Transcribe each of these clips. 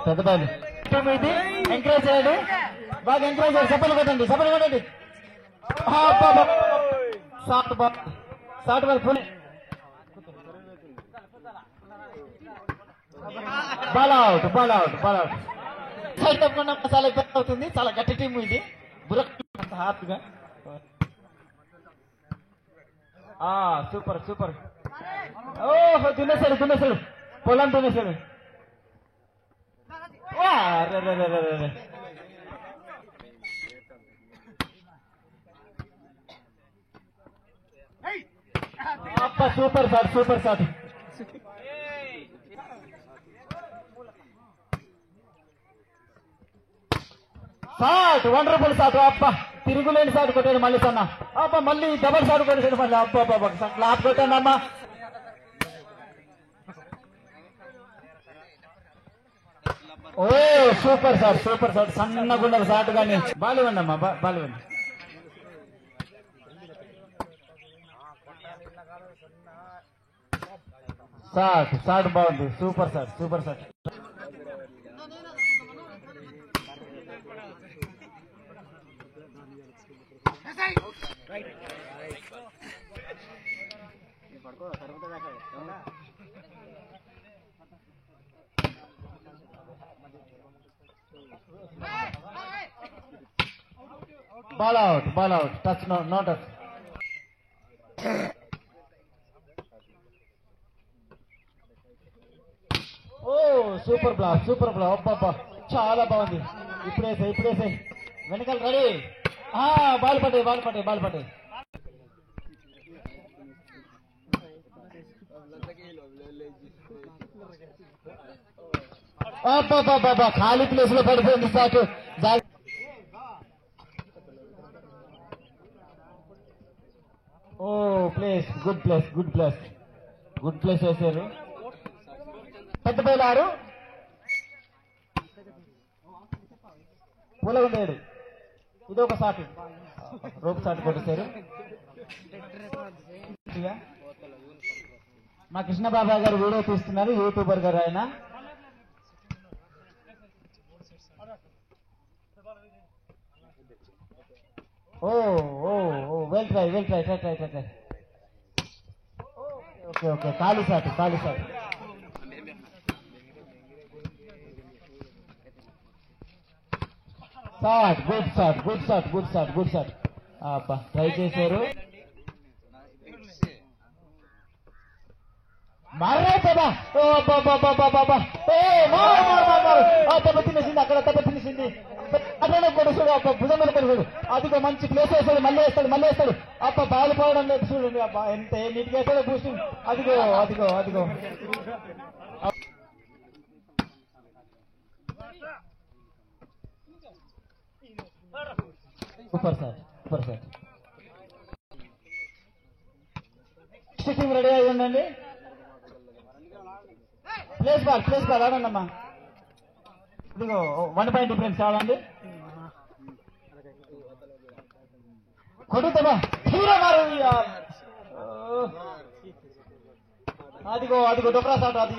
పెద్ద బాలు ఎంకరేజ్ చేయండి, బాగా ఎంకరేజ్ చేయండి, సపోర్ట్ కొట్టండి, సపోర్ట్ కొట్టండి. Short ball full ball out, ball out, ball out. Side తప్పకుండా చాలా ఇబ్బంది అవుతుంది, చాలా గట్టి టీం ఇది. అంత హార్ట్గా సూపర్ సూపర్. ఓహో దున్నేశాడు పొలం దున్నేశాడు. Super shot, super shot. Shot wonderful shot. తిరుగులేని షాట్ కొట్టాడు మళ్ళీ సన్న. మళ్ళీ డబల్ షాట్ కొట్టాడు మళ్ళీ. క్లాప్ కొట్టాడు అమ్మా. Oh super shot, super shot. సన్నగుండదు షాట్ కానీ బాల్ ఇవ్వండి అమ్మా, బాల్ ఇవ్వండి. షాట్ బాగుంది, super shot, super shot. Ball out, ball out. Touch, no touch. Oh super block, super block. చాలా బాగుంది. ఇప్పుడేసే వెనకాల రెడీ. బాల్ పట్టే. ఖాళీ ప్లేస్ లో పడిపోయింది షాట్. ఓ ప్లేస్, గుడ్ ప్లేస్ వేసారు. పెద్ద బయలారు పూలగుండేడు. ఇది ఒక షాట్, రోప్ షాట్ కొట్టేశారు. మా కృష్ణబాబా గారు వీడియో తీస్తున్నారు, యూట్యూబర్ గారు ఆయన. ఓ వెల్ ట్రై. ఓకే. ఖాళీ షాట్. Good shot. ట్రై చేశారు. తినేసింది అక్కడ, తినేసింది. భుజం మీద పడిపోయాడు. అదిగో మంచి ప్లేస్ వేస్తాడు, మళ్ళీ వేస్తాడు. బాల్ పోవడం లేదు చూడండి. ఎంత నీట్గా వేస్తాడో బూస్టింగ్. అదిగో సూపర్ సార్. టీం రెడీ అయి ఉండండి. ప్లేస్ బాల్ ఆడండి అమ్మా. ఇదిగో 1 పాయింట్ డిఫరెన్స్ కావాలండి. కొడుతావా హీరో గారు. అదిగో డొబ్రా షాట్. అది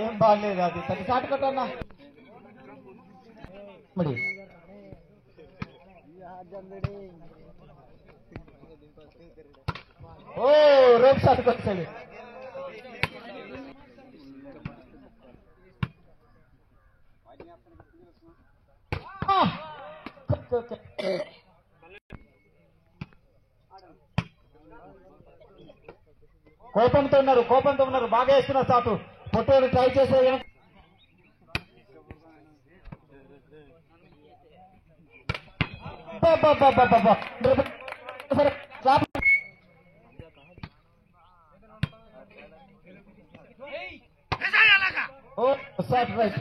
ఏం బాగలేదు. అది తగ్గి షాట్ కొట్టన్నా. మరి ఓ రోప్ షాట్ కొట్టాడు. కోపంతో ఉన్నారు. బాగా వేస్తున్నారు షాట్. పొట్టోడు ట్రై చేసే షాట్ రైట్.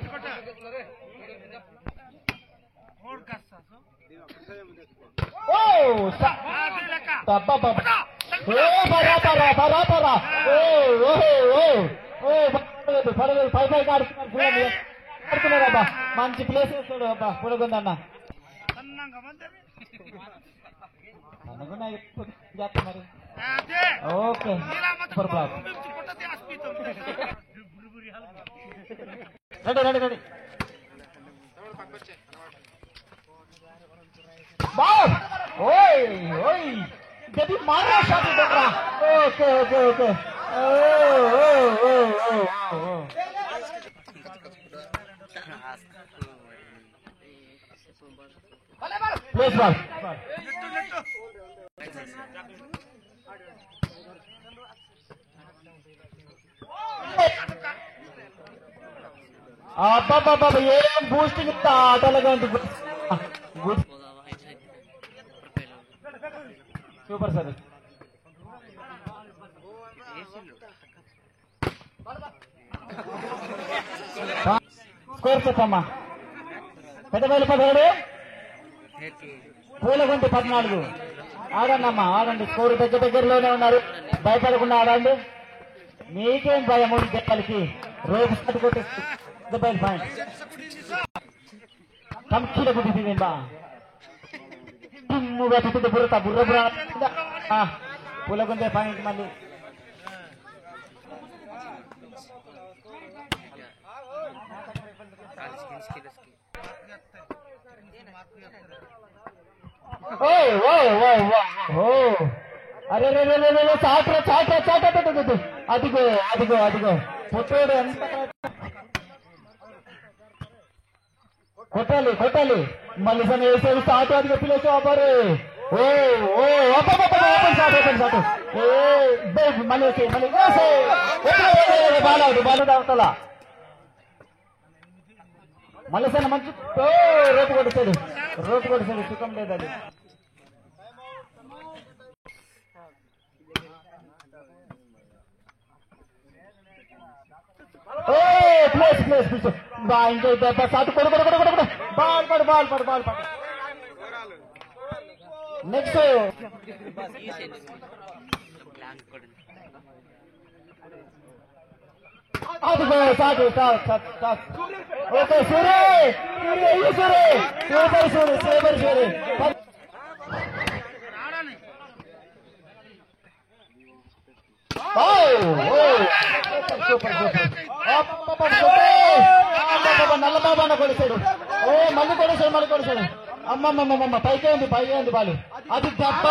పర్లేదు పై పైకి ఆడుతున్నారబ్బా మంచి ప్లేస్ వేస్తాడు అబ్బా పుడగుందన్న మరి okay super block ready ready ready ball ఓయ్ ఓయ్ గది మారా షాట్ ఇద్దరా okay okay okay place ball అబ్బాబ్బా ఏం బూస్టింగ్ ఇస్తా ఆటలుగా ఉంటుంది సూపర్ సర్వీస్ స్కోర్ చెప్పమ్మా పెద్దవేలు 17 పూలగుంటి 14 ఆడండి అమ్మా ఆడండి స్కోర్ దగ్గరలోనే ఉన్నారు భయపడకుండా ఆడండి మీకేం భయం 3 గెట్టలకి రోజు స్టార్ట్ కొట్టేస్తుంది పాయింట్ కంకిల గుడ్డి బా తుమ్ముగా చుట్టూ బుర్ర బుర్ర పూలగుంటే పాయింట్ మళ్ళీ అరే చాట చాట చాట అదిగో అదిగో అదిగో పొట్టోడు ఎంత కొట్టాలి కొట్టాలి మళ్ళీ సరే వేసేది స్టార్ట్ అదిగో పిల్లలు అబ్బారు ఓ ఓ ఓపెన్ షాట్ మళ్ళీ మళ్ళీ బాలు అవతల మళ్ళీ సరే మంచి రోపు కొట్టేసాడు సుఖం లేదు అది ప్లేస్ ప్లేస్ ఇంకా సాటు బాల్ పడు నెక్స్ట్ అదిగో సాటు ఓకే సూర్య సూర్య నల్లబాబు అన్న కొలిసాడు మళ్ళీ కొలిసాడు అమ్మమ్మమ్మ పైకే ఉంది బాలు అది దెబ్బ